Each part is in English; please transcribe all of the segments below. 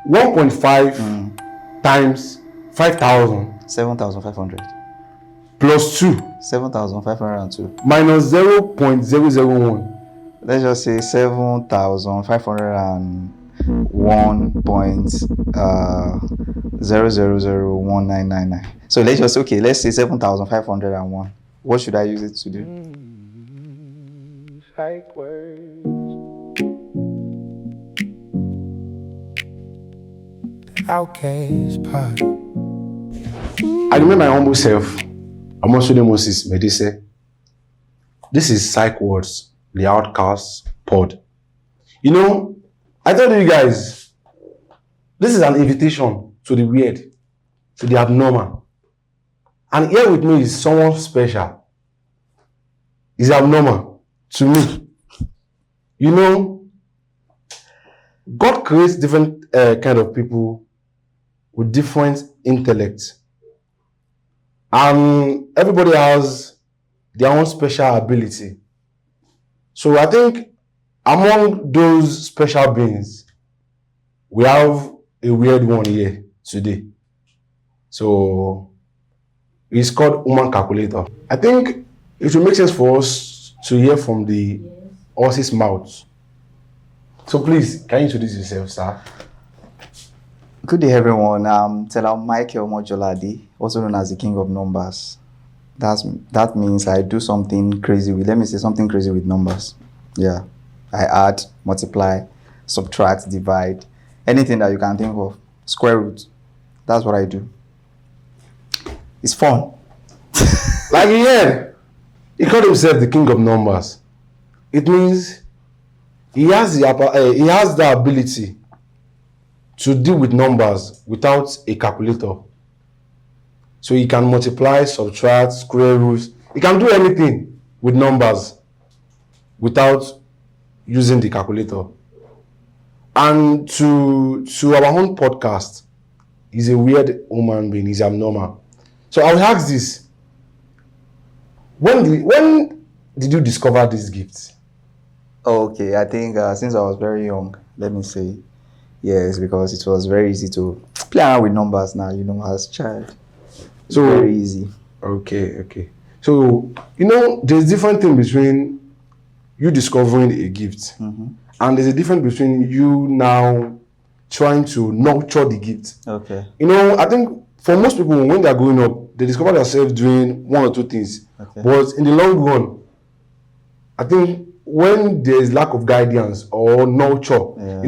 1.5 times 5,000 7,500. plus 2 7,502. minus 0.001. Let's just say 7,501.0001999. So let's say 7,501. What should I use it to do? Psychwords. Outcast Pod. I remember my humble self. I'm also the Moses Medise. This is Psychwords, the Outcast Pod. You know, I told you guys, this is an invitation to the weird, to the abnormal. And here with me is someone special. He's abnormal to me. You know, God creates different kind of people with different intellect. And everybody has their own special ability. So I think among those special beings, we have a weird one here today. So it's called Human Calculator. I think it will make sense for us to hear from the horse's mouth. So please, can you introduce yourself, sir? Good day, everyone. I'm Tella Micheal Omojolade, also known as the King of Numbers. That means I do something crazy with, something crazy with numbers. Yeah. I add, multiply, subtract, divide, anything that you can think of. Square root. That's what I do. It's fun. Like he called himself the King of Numbers. It means he has the ability to deal with numbers without a calculator. So he can multiply, subtract, square roots. He can do anything with numbers without using the calculator. And to our own podcast, he's a weird human being. He's abnormal. So I will ask this: When did you discover this gift? Okay, I think since I was very young, let me say. Yes, because it was very easy to play around with numbers now, as a child. It's very easy. Okay. So, there's different thing between you discovering a gift and there's a difference between you now trying to nurture the gift. Okay. I think for most people, when they're growing up, they discover themselves doing one or two things. Okay. But in the long run, I think when there is lack of guidance or nurture, when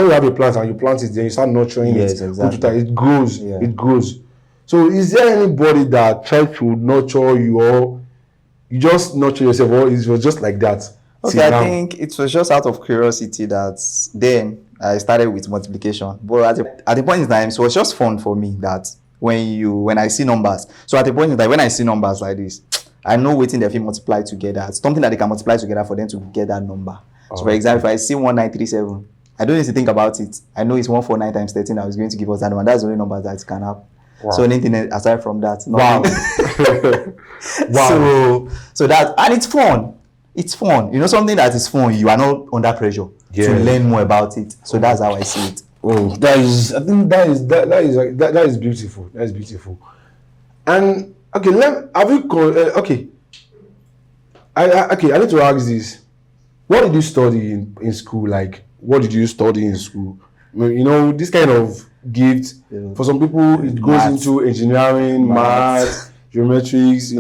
you have a plant and you plant it, then you start nurturing it. Exactly. It grows. Yeah. It grows. So is there anybody that tried to nurture you, or you just nurture yourself, or it was just like that? Okay, I think it was just out of curiosity that then I started with multiplication. But at the point in time, it was just fun for me that when I see numbers. So at the point in time, when I see numbers like this, I know waiting they can multiply together. It's something that they can multiply together for them to get that number. So for example, if I see 1937, I don't need to think about it. I know it's 149 times 13 that is going to give us that number. That's the only number that it can have. Wow. So anything aside from that. Wow. Wow. So that, and it's fun. It's fun. Something that is fun, you are not under pressure to learn more about it. So that's how I see it. Oh, that is beautiful. That is beautiful. And okay, I need to ask this. What did you study in school? Like, what did you study in school? This kind of gift, for some people, it goes into engineering, math, geometrics,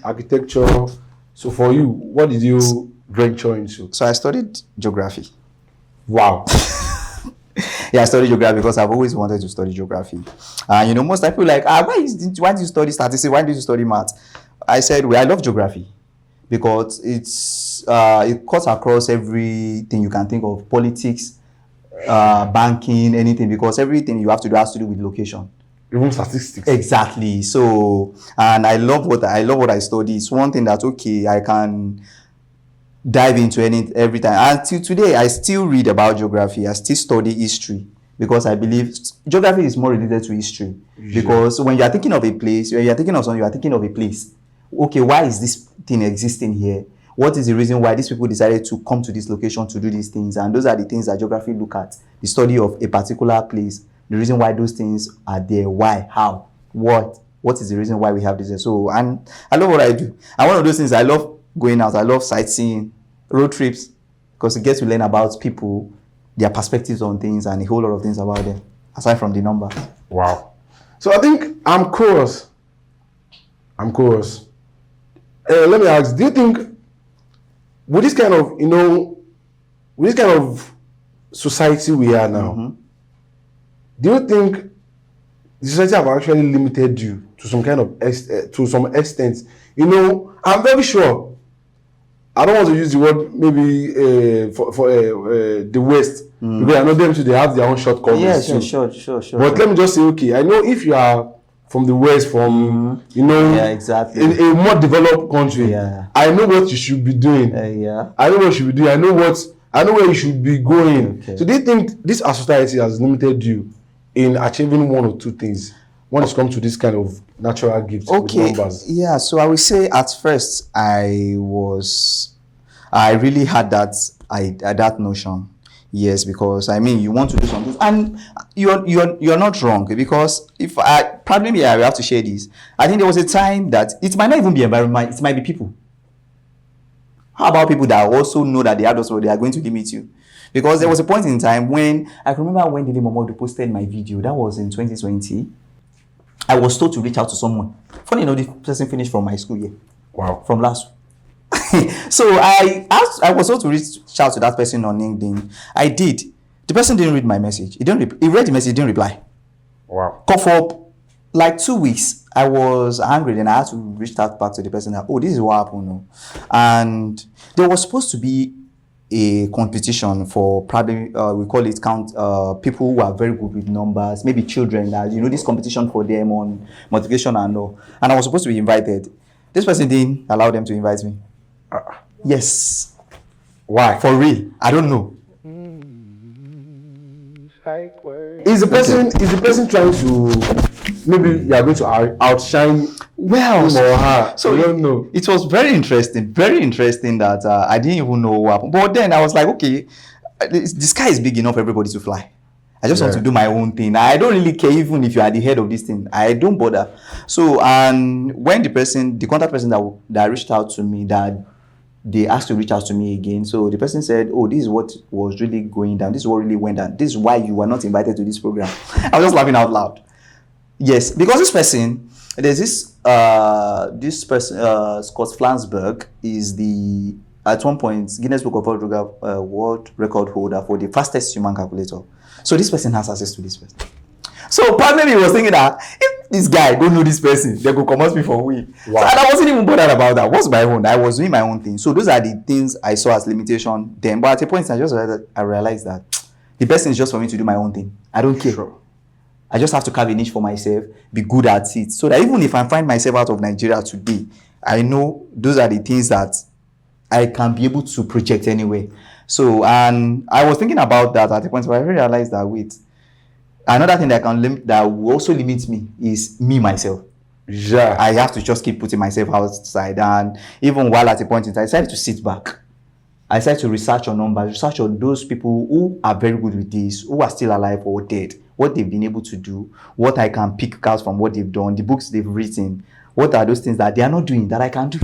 architecture. So for you, what did you venture into? So I studied geography. Wow. Yeah, I studied geography because I've always wanted to study geography. And most people like, why do you study statistics? Why do you study math? I said, I love geography because it cuts across everything you can think of: politics, banking, anything. Because everything you have to do has to do with location. Even statistics. Exactly. So, and I love what I study. It's one thing that I can dive into every time. Until today, I still read about geography. I still study history because I believe geography is more related to history. Yeah. Because when you are thinking of a place, when you are thinking of something, you are thinking of a place. Okay, why is this thing existing here? What is the reason why these people decided to come to this location to do these things? And those are the things that geography look at. The study of a particular place, the reason why those things are there, why, how, what is the reason why we have this. So, and I love what I do. And one of those things, I love going out, I love sightseeing, road trips, because you get to learn about people, their perspectives on things, and a whole lot of things about them, aside from the numbers. Wow. So I think I'm curious. Let me ask, do you think with this kind of, with this kind of society we are now, do you think the society have actually limited you to some kind of to some extent? I'm very sure. I don't want to use the word maybe for the West because I know them too. They have their own shortcomings. Yeah, sure. But let me just say, okay, I know if you are from the West, from yeah, exactly, in a more developed country, yeah, I know what you should be doing. Yeah, I know what you should be doing. I know where you should be going. Okay. So do you think this our society has limited you in achieving one or two things when it comes to this kind of natural gifts with numbers? Yeah, so I would say at first I really had that notion. Yes, because I mean, you want to do something, and you're not wrong, because if I will have to share this. I think there was a time that it might not even be environment, it might be people. How about people that also know that they are going to limit you? Because there was a point in time when I can remember when Tella Micheal Omojolade posted my video. That was in 2020. I was told to reach out to someone. Funny enough, this person finished from my school year. Wow. From last. So I was told to reach out to that person on LinkedIn. I did. The person didn't read my message. He read the message, didn't reply. Wow. For like 2 weeks, I was angry, and I had to reach out back to the person that, this is what happened. And there was supposed to be a competition for probably we call it people who are very good with numbers, maybe children, that this competition for them on multiplication and all. And I was supposed to be invited. This person didn't allow them to invite me. Yes. Why? For real? I don't know. Psychwords. Is the person trying to, maybe you are going to outshine him or her? So I don't know. It was very interesting that I didn't even know what happened. But then I was like, okay, the sky is big enough for everybody to fly. I just want to do my own thing. I don't really care even if you are the head of this thing. I don't bother. So, and when the contact person that reached out to me, that they asked to reach out to me again. So the person said, this is what was really going down. This is what really went down. This is why you were not invited to this program. I was just laughing out loud. Yes, because this person, there's this person, Scott Flansburgh, is at one point Guinness Book of World Record holder for the fastest human calculator. So this person has access to this person. So probably he was thinking that if this guy don't know this person, they could come me for we. Wow. So, and I wasn't even bothered about that. What's my own? I was doing my own thing. So those are the things I saw as limitation then. But at a point, I realized that the best thing is just for me to do my own thing. I don't care. Sure. I just have to carve a niche for myself, be good at it, so that even if I find myself out of Nigeria today, I know those are the things that I can be able to project anyway. So, and I was thinking about that at a point, but I realized that another thing that will also limit me is me myself. Yeah. I have to just keep putting myself outside, and even while at a point in time, I decided to sit back. I decided to research on numbers, research on those people who are very good with this, who are still alive or dead, what they've been able to do, what I can pick out from what they've done, the books they've written, what are those things that they are not doing that I can do.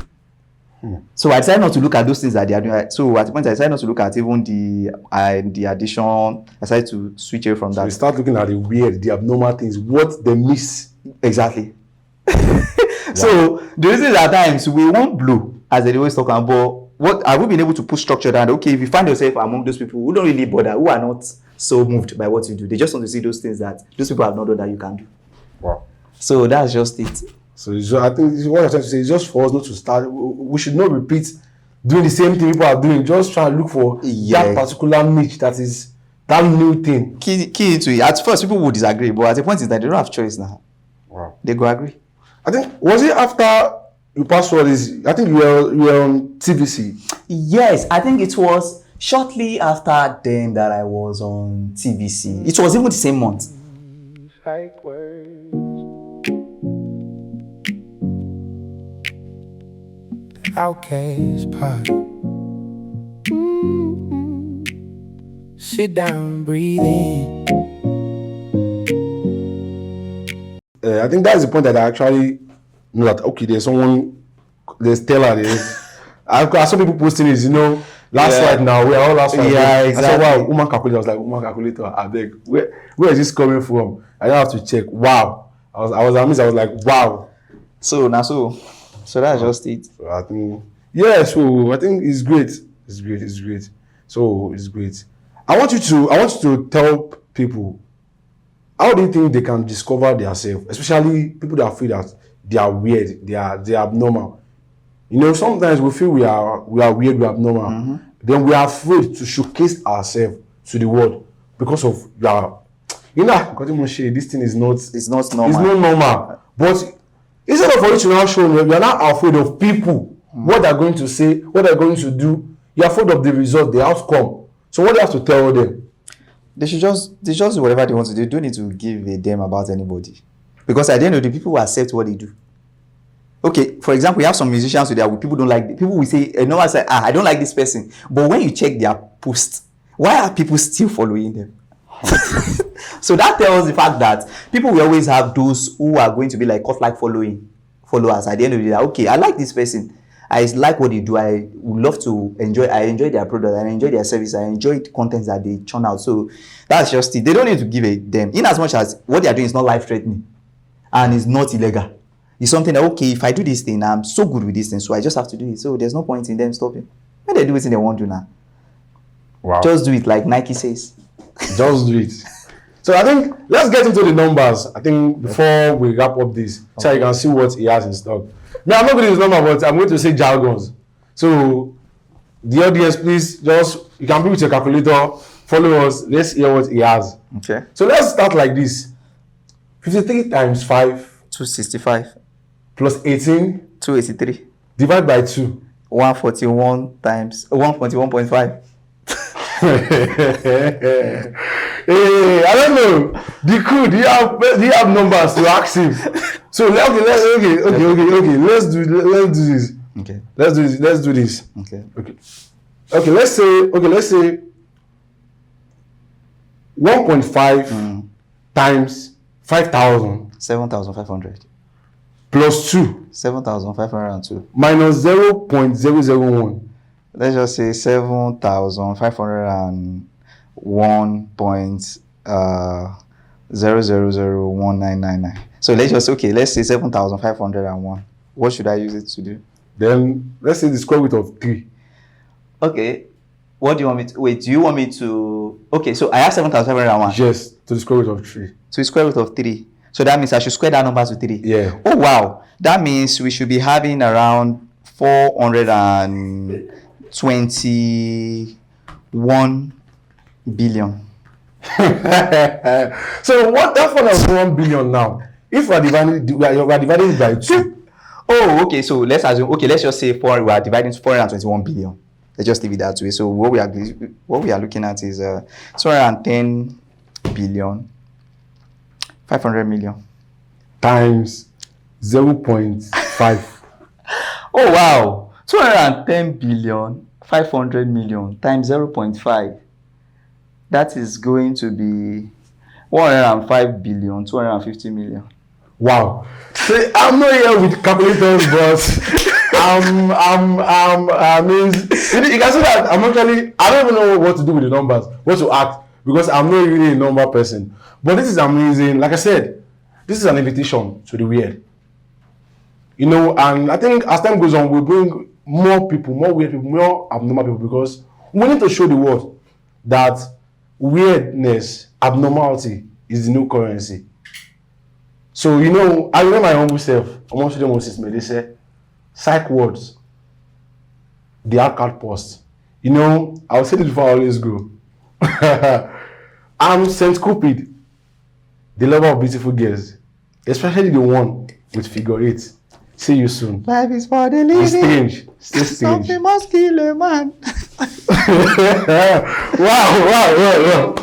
So I decided not to look at those things that they are doing. So at the point, I decided not to look at even the addition. I decided to switch away from that. So you start looking at the weird, the abnormal things, what they miss. Exactly. So the reason is at times we won't blow, as they always talk about. What have we been able to put structure down? Okay, if you find yourself among those people who don't really bother, who are not so moved by what you do, they just want to see those things that those people have not done that you can do. Wow. So that's just it. So I think what I'm trying to say is just for us not to start. We should not repeat doing the same thing people are doing. Just try and look for that particular niche that is that new thing. Key into it. At first, people would disagree, but at the point is that they don't have choice now. Wow. They go agree. I think was it after you passed all this? I think you were on TVC. Yes, I think it was shortly after then that I was on TVC. It was even the same month. Outcast Pod. Sit down, breathe in. I think that's the point that I actually know that okay, there's Tella there. I saw people posting it, last night now, we are all last night. Yeah, I said, exactly. wow, woman calculator. I was like, woman calculator, I beg. Where is this coming from? I don't have to check. Wow. I was amazed. I was like, wow. So that's just it. So I think, yeah, so I think it's great. It's great. So it's great. I want you to tell people, how do you think they can discover themselves, especially people that feel that they are weird, they are abnormal. Sometimes we feel we are weird, we are abnormal. Then we are afraid to showcase ourselves to the world because of this thing is not. It's not normal. It's not normal. But instead of for you to now show, you are not afraid of people, what they're going to say, what they're going to do. You're afraid of the result, the outcome. So what do you have to tell them? They should just do whatever they want to do. They don't need to give a damn about anybody. Because at the end of the day, people will accept what they do. Okay, for example, we have some musicians where people don't like, people will say, no one say, I don't like this person. But when you check their post, why are people still following them? So that tells the fact that people will always have those who are going to be like cult-like followers at the end of the day. Okay, I like this person. I like what they do. I would love to enjoy their product. I enjoy their service. I enjoy the content that they churn out. So that's just it. They don't need to give a damn. In as much as what they are doing is not life-threatening and it's not illegal. It's something that, okay, if I do this thing, I'm so good with this thing, so I just have to do it. So there's no point in them stopping. When they do it, they won't do now. Wow. Just do it like Nike says. Just do it. So I think let's get into the numbers. I think before we wrap up this, so you can see what he has in stock. I'm not going to use number, but I'm going to say jargons. So the audience, please you can be with your calculator, follow us. Let's hear what he has. Okay. So let's start like this: 53 times 5 265 plus 18 283 divided by 2. 141 times 141.5. Hey, I don't know. The crew, do you have numbers to ask him? So okay. Let's do this. Okay. Let's do this. Okay. Let's say 1.5 times 5,000 7,500 plus 2 7,502 minus 0.001. Let's just say 7,501.0001999. So let's say 7,501. What should I use it to do? Then let's say the square root of 3. Okay. What do you want me to wait? Do you want me to? Okay, so I have 7,501. Yes, to the square root of 3. To the square root of 3. So that means I should square that number to 3. Yeah. Oh wow. That means we should be having around 421 billion. So what that one is 1 billion now? If we are dividing it by 2. Oh, okay. So let's assume. Okay, let's just say we are dividing 421 billion. Let's just leave it that way. So what we are looking at is 210 billion 500 million times 0.5. Oh wow. 210 billion 500 million times 0.5. That is going to be 105 billion 250 million. Wow. See, I'm not here with calculators, but I mean, you can see that I don't even know what to do with the numbers, what to act, because I'm not really a number person. But this is amazing. Like I said, this is an invitation to the weird. And I think as time goes on, we'll bring more people, more weird people, more abnormal people, because we need to show the world that weirdness, abnormality is the new currency. So, I remember my humble self, amongst them was they say, Psychwords, the Outcast Post. I'll say this before I always go. I'm Saint Cupid, the lover of beautiful girls, especially the one with figure 8. See you soon. Life is for the living. Stay strange. Something must kill a man. Wow.